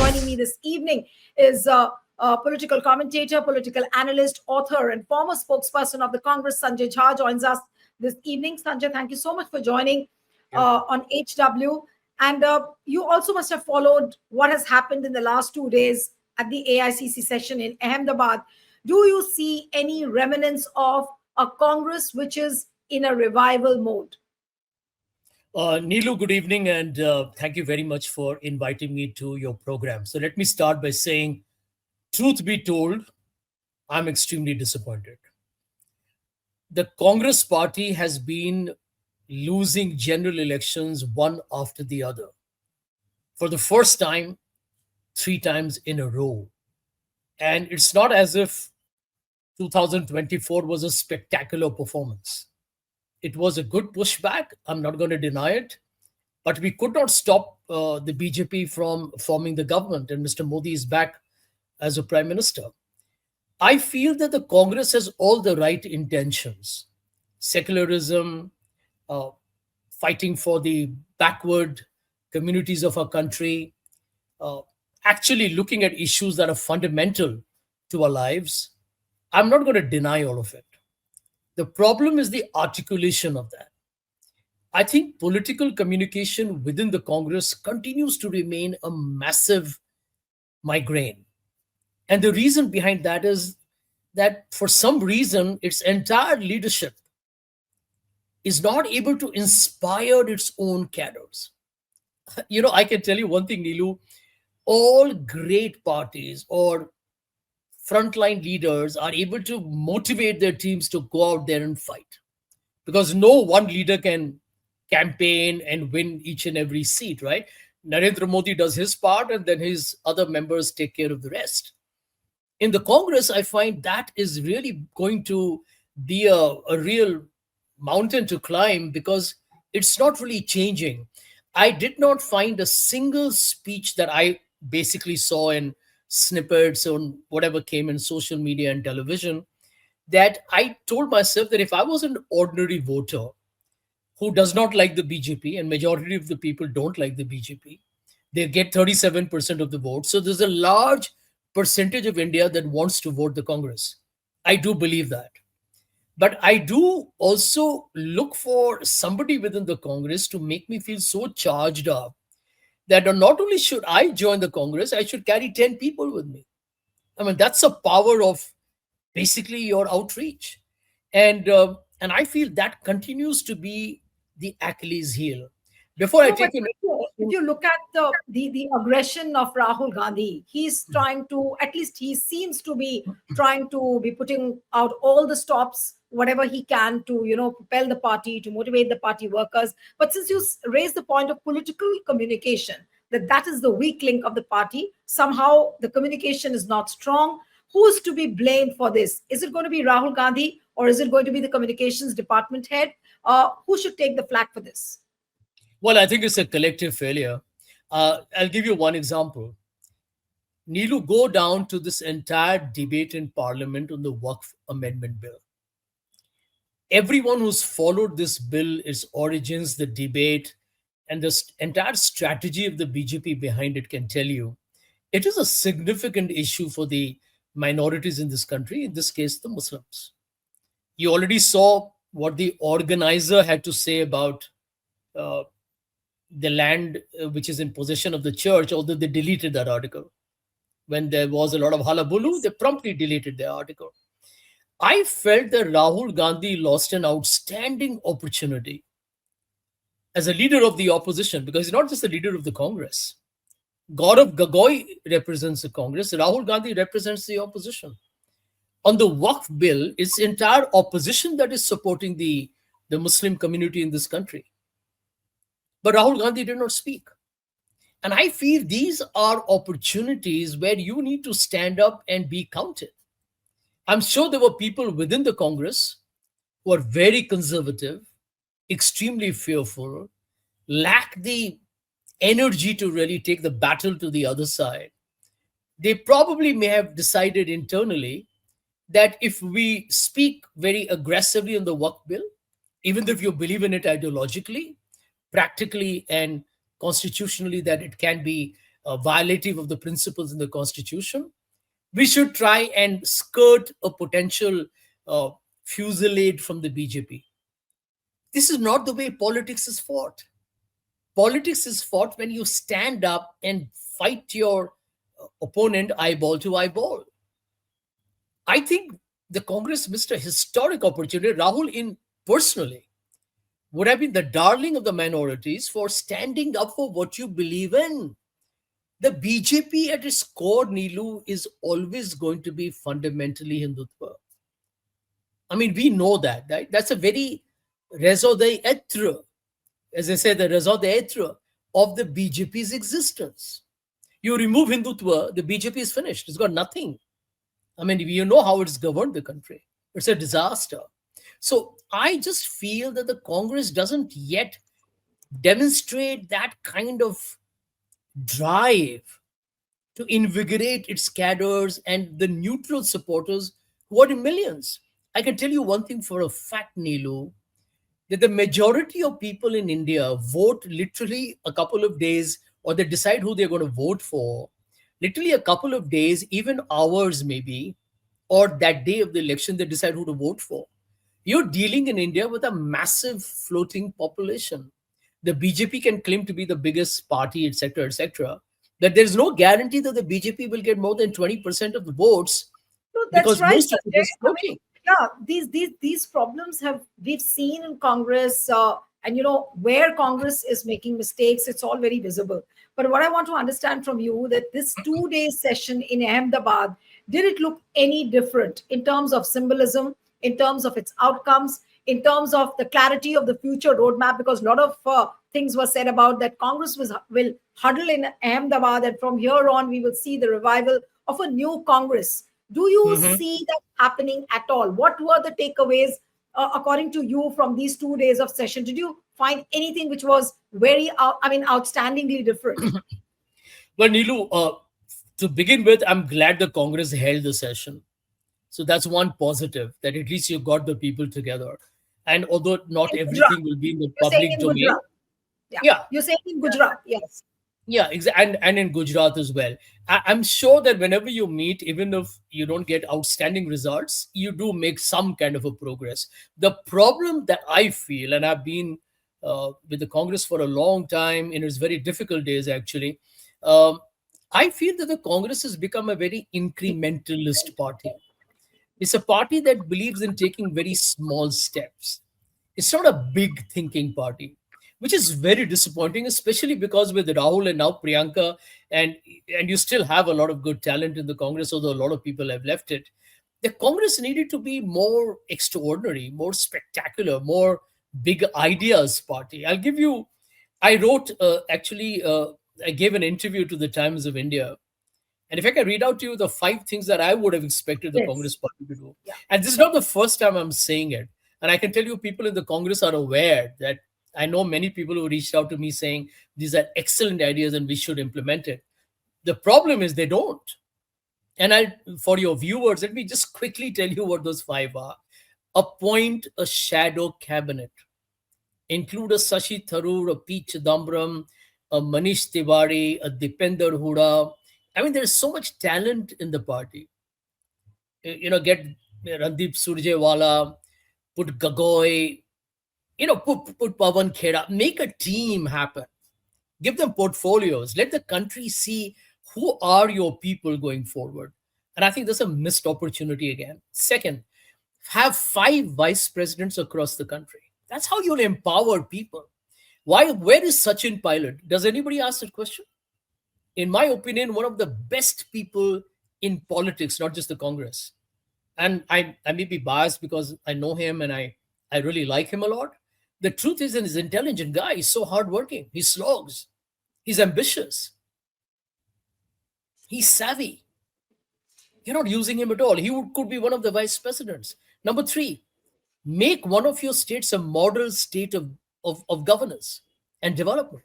joining me this evening is a political commentator, political analyst, author, and former spokesperson of the Congress. Sanjay Jha joins us this evening. Sanjay, thank you so much for joining on HW. And you also must have followed what has happened in the last 2 days at the AICC session in Ahmedabad. Do you see any remnants of a Congress which is in a revival mode? Neelu, good evening, and thank you very much for inviting me to your program. So let me start by saying, truth be told, I'm extremely disappointed. The Congress party has been losing general elections one after the other for the first time, 3 times in a row. And it's not as if 2024 was a spectacular performance. It was a good pushback. I'm not going to deny it. But we could not stop the BJP from forming the government, and Mr. Modi is back as a prime minister. I feel that the Congress has all the right intentions: secularism, uh, fighting for the backward communities of our country, uh, actually looking at issues that are fundamental to our lives. I'm not going to deny all of it. The problem is the articulation of that. I think political communication within the Congress continues to remain a massive migraine. And the reason behind that is that for some reason, its entire leadership is not able to inspire its own cadres. I can tell you one thing, Nilu: all great parties or frontline leaders are able to motivate their teams to go out there and fight, because no one leader can campaign and win each and every seat, right? Narendra Modi does his part, and then his other members take care of the rest. In the Congress, I find that is really going to be a real mountain to climb, because it's not really changing. I did not find a single speech that I basically saw in snippets on whatever came in social media and television that I told myself that if I was an ordinary voter who does not like the BJP, and majority of the people don't like the BJP, they get 37% of the vote. So there's a large percentage of India that wants to vote the Congress. I do believe that. But I do also look for somebody within the Congress to make me feel so charged up that not only should I join the Congress, I should carry 10 people with me. I mean, that's a power of basically your outreach. And I feel that continues to be the Achilles heel. Before I No, but take you, if you look at the aggression of Rahul Gandhi, he's trying to, at least he seems to be trying to be putting out all the stops, whatever he can to, propel the party, to motivate the party workers. But since you raised the point of political communication, that is the weak link of the party, somehow the communication is not strong. Who's to be blamed for this? Is it going to be Rahul Gandhi, or is it going to be the communications department head? Who should take the flak for this? well, I think it's a collective failure. I'll give you one example. Neelu, go down to this entire debate in Parliament on the Waqf Amendment Bill. Everyone who's followed this bill, its origins, the debate, and the entire strategy of the BJP behind it can tell you it is a significant issue for the minorities in this country, in this case, the Muslims. You already saw what the organizer had to say about uh, the land which is in possession of the church, although they deleted that article. When there was a lot of hullabaloo, they promptly deleted the article. I felt that Rahul Gandhi lost an outstanding opportunity as a leader of the opposition, because he's not just the leader of the Congress. Gaurav Gagoi represents the Congress, Rahul Gandhi represents the opposition. On the Waqf bill, it's entire opposition that is supporting the Muslim community in this country. But Rahul Gandhi did not speak. And I feel these are opportunities where you need to stand up and be counted. I'm sure there were people within the Congress who are very conservative, extremely fearful, lack the energy to really take the battle to the other side. They probably may have decided internally that if we speak very aggressively on the Waqf bill, even if you believe in it ideologically, practically, and constitutionally, that it can be violative of the principles in the constitution. We should try and skirt a potential uh, fusillade from the BJP. This is not the way politics is fought. Politics is fought when you stand up and fight your opponent eyeball to eyeball. I think the Congress missed a historic opportunity. Rahul, in personally, would have been the darling of the minorities for standing up for what you believe in. The BJP at its core, Nilu, is always going to be fundamentally Hindutva. I mean, we know that, right? That's a very raison d'etre, as I say, the raison d'etre of the BJP's existence. You remove Hindutva, the BJP is finished. It's got nothing. I mean, you know how it's governed the country. It's a disaster. So I just feel that the Congress doesn't yet demonstrate that kind of drive to invigorate its cadres and the neutral supporters who are in millions. I can tell you one thing for a fact, Neelu, that the majority of people in India vote literally a couple of days, or they decide who they're going to vote for, literally a couple of days, even hours maybe, or that day of the election, they decide who to vote for. You're dealing in India with a massive floating population. The BJP can claim to be the biggest party, etc., etc., that there's no guarantee that the BJP will get more than 20% of the votes No, that's because right, most of it Sanjay. is I mean, floating. yeah, these problems have we've seen in Congress, and where Congress is making mistakes, it's all very visible. But what I want to understand from you that this 2 day session in Ahmedabad, did it look any different in terms of symbolism, in terms of its outcomes, in terms of the clarity of the future roadmap? Because a lot of things were said about that Congress will huddle in Ahmedabad, and from here on we will see the revival of a new Congress. Do you Mhm. see that happening at all? What were the takeaways, according to you, from these 2 days of session? Did you find anything which was very, outstandingly different? Well, Nilu, to begin with, I'm glad the Congress held the session. So that's one positive, that at least you got the people together. And although not In Gujarat. everything will be in the You're saying public in domain, Gujarat. Yeah. yeah, You're saying in Gujarat. Yes. yeah, and in Gujarat as well. I'm sure that whenever you meet, even if you don't get outstanding results, you do make some kind of a progress. The problem that I feel, and I've been with the Congress for a long time in its very difficult days, actually, um, I feel that the Congress has become a very incrementalist party. It's a party that believes in taking very small steps. It's not a big thinking party, which is very disappointing, especially because with Rahul and now Priyanka, and and you still have a lot of good talent in the Congress, although a lot of people have left it. The Congress needed to be more extraordinary, more spectacular, more big ideas party. I'll give you. I wrote actually. I gave an interview to the Times of India, and if I can read out to you the five things that I would have expected the Yes. Congress party to do. Yeah. And this is not the first time I'm saying it. And I can tell you, people in the Congress are aware that I know many people who reached out to me saying these are excellent ideas and we should implement it. The problem is they don't. And for your viewers, let me just quickly tell you what those five are. Appoint a shadow cabinet, include a Sashi Tharoor, a P. Chidambaram, a Manish Tiwari, a Dipender Huda. I mean, there's so much talent in the party. Get Randeep Surjewala, put Gagoy, put Pawan Khera, make a team happen. Give them portfolios. Let the country see who are your people going forward. And I think there's a missed opportunity again. Second, have five vice presidents across the country. That's how you'll empower people. Why? Where is Sachin Pilot? Does anybody ask that question? In my opinion, one of the best people in politics, not just the Congress. And I may be biased because I know him and I really like him a lot. The truth is, he's an intelligent guy. He's so hardworking. He slogs. He's ambitious. He's savvy. You're not using him at all. Could be one of the vice presidents. Number three, make one of your states a model state of governance and development.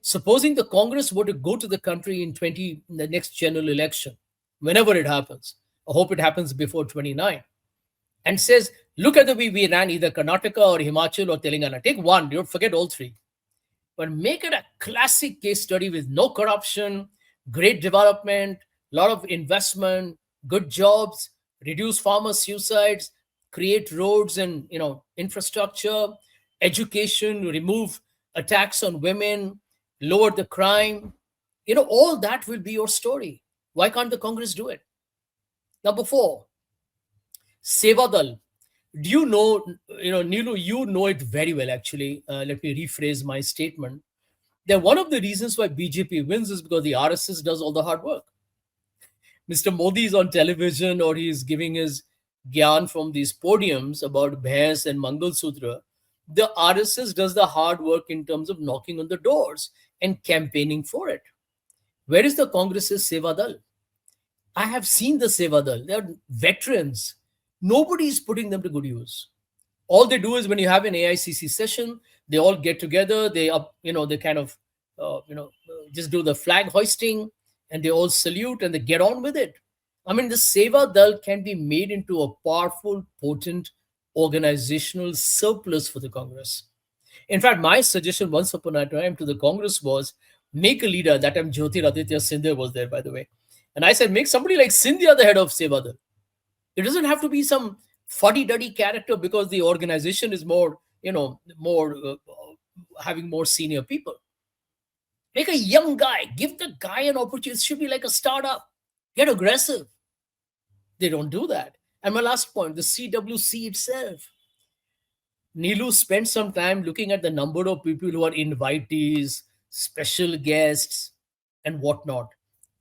Supposing the Congress were to go to the country in the next general election, whenever it happens, I hope it happens before 29, and says, look at the way we ran either Karnataka or Himachal or Telangana. Take one, don't forget all three. But make it a classic case study with no corruption, great development, lot of investment, good jobs, reduce farmer suicides, create roads and infrastructure, education, remove attacks on women, lower the crime. All that will be your story. Why can't the Congress do it? Number four, Sevadal. Do you know, Nilu, you know it very well actually. Let me rephrase my statement. That one of the reasons why BJP wins is because the RSS does all the hard work. Mr. Modi is on television or he's giving his gyan from these podiums about Bhais and Mangal Sutra. The RSS does the hard work in terms of knocking on the doors and campaigning for it. Where is the Congress's Sevadal? I have seen the Sevadal. They are veterans. Nobody is putting them to good use. All they do is when you have an AICC session, they all get together. They kind of, just do the flag hoisting, and they all salute and they get on with it. I mean, the Seva Dal can be made into a powerful, potent organizational surplus for the Congress. In fact, my suggestion once upon a time to the Congress was make a leader. That time Jyotiraditya Scindia was there, by the way. And I said, make somebody like Scindia the head of Seva Dal. It doesn't have to be some fuddy-duddy character because the organization is more, more having more senior people. Make a young guy, give the guy an opportunity. It should be like a startup. Get aggressive. They don't do that. And my last point, the CWC itself. Nilu spent some time looking at the number of people who are invitees, special guests, and whatnot.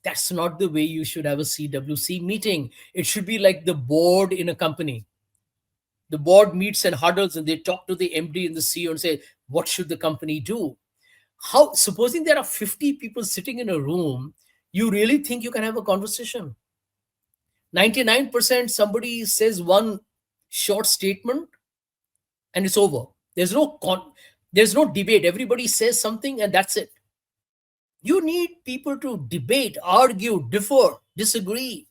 That's not the way you should have a CWC meeting. It should be like the board in a company. The board meets and huddles and they talk to the MD and the CEO and say, what should the company do? How, supposing there are 50 people sitting in a room, you really think you can have a conversation? 99% somebody says one short statement and it's over. There's no debate. Everybody says something and that's it. You need people to debate, argue, differ, disagree.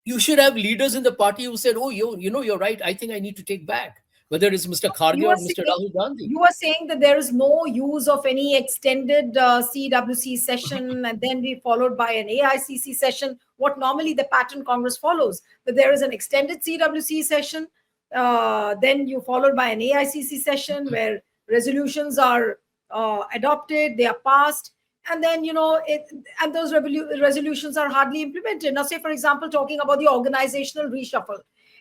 You should have leaders in the party who said, "Oh, you're right. I think I need to take back." Whether it's Mr. Kharge You or are Mr. saying Rahul Gandhi. you are saying that there is no use of any extended CWC session and then be followed by an AICC session. What normally the pattern Congress follows, that there is an extended CWC session, then you followed by an AICC session where resolutions are adopted, they are passed, and then and those resolutions are hardly implemented. Now, say for example, talking about the organizational reshuffle,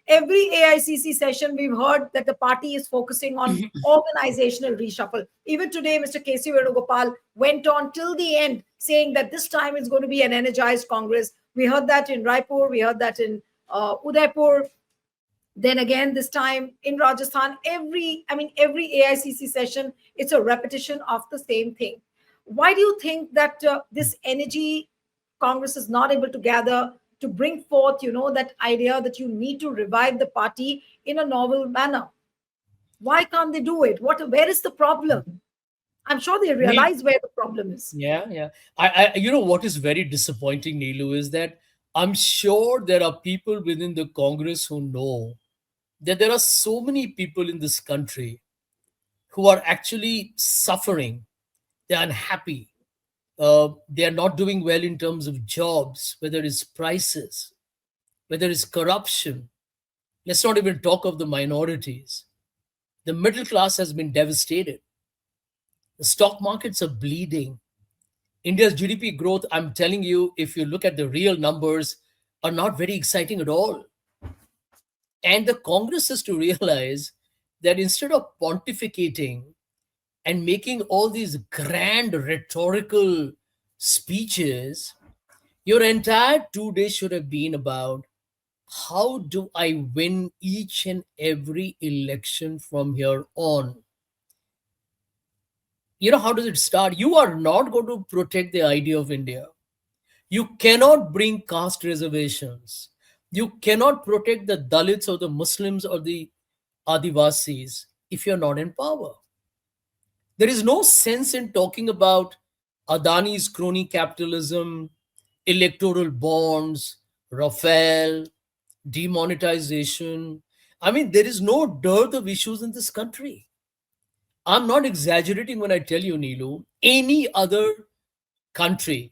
every AICC session, we've heard that the party is focusing on organizational reshuffle. Even today, Mr. K.C. Venugopal went on till the end saying that this time it's going to be an energized Congress. We heard that in Raipur, we heard that in Udaipur. Then again, this time in Rajasthan, every AICC session, it's a repetition of the same thing. Why do you think that this energy Congress is not able to gather to bring forth, that idea that you need to revive the party in a novel manner? Why can't they do it? Where is the problem? I'm sure they Neil, realize where the problem is. yeah, yeah. What is very disappointing, Nilu, is that I'm sure there are people within the Congress who know that there are so many people in this country who are actually suffering. They're unhappy. They are not doing well in terms of jobs, whether it's prices, whether it's corruption. Let's not even talk of the minorities. The middle class has been devastated. The stock markets are bleeding. India's GDP growth, I'm telling you, if you look at the real numbers, are not very exciting at all. And the Congress is to realize that instead of pontificating and making all these grand rhetorical speeches, your entire 2 days should have been about how do I win each and every election from here on? How does it start? You are not going to protect the idea of India. You cannot bring caste reservations. You cannot protect the Dalits or the Muslims or the Adivasis if you're not in power. There is no sense in talking about Adani's crony capitalism, electoral bonds, Rafale, demonetization. I mean, there is no dearth of issues in this country. I'm not exaggerating when I tell you, Nilu, any other country,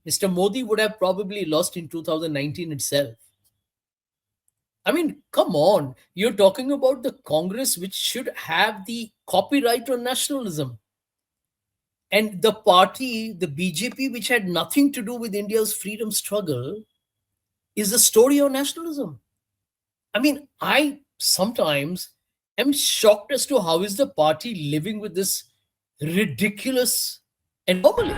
Mr. Modi would have probably lost in 2019 itself. I mean, come on. You're talking about the Congress, which should have the copyright on nationalism. And the party, the BJP, which had nothing to do with India's freedom struggle, is the story of nationalism. I mean, I sometimes am shocked as to how is the party living with this ridiculous anomaly.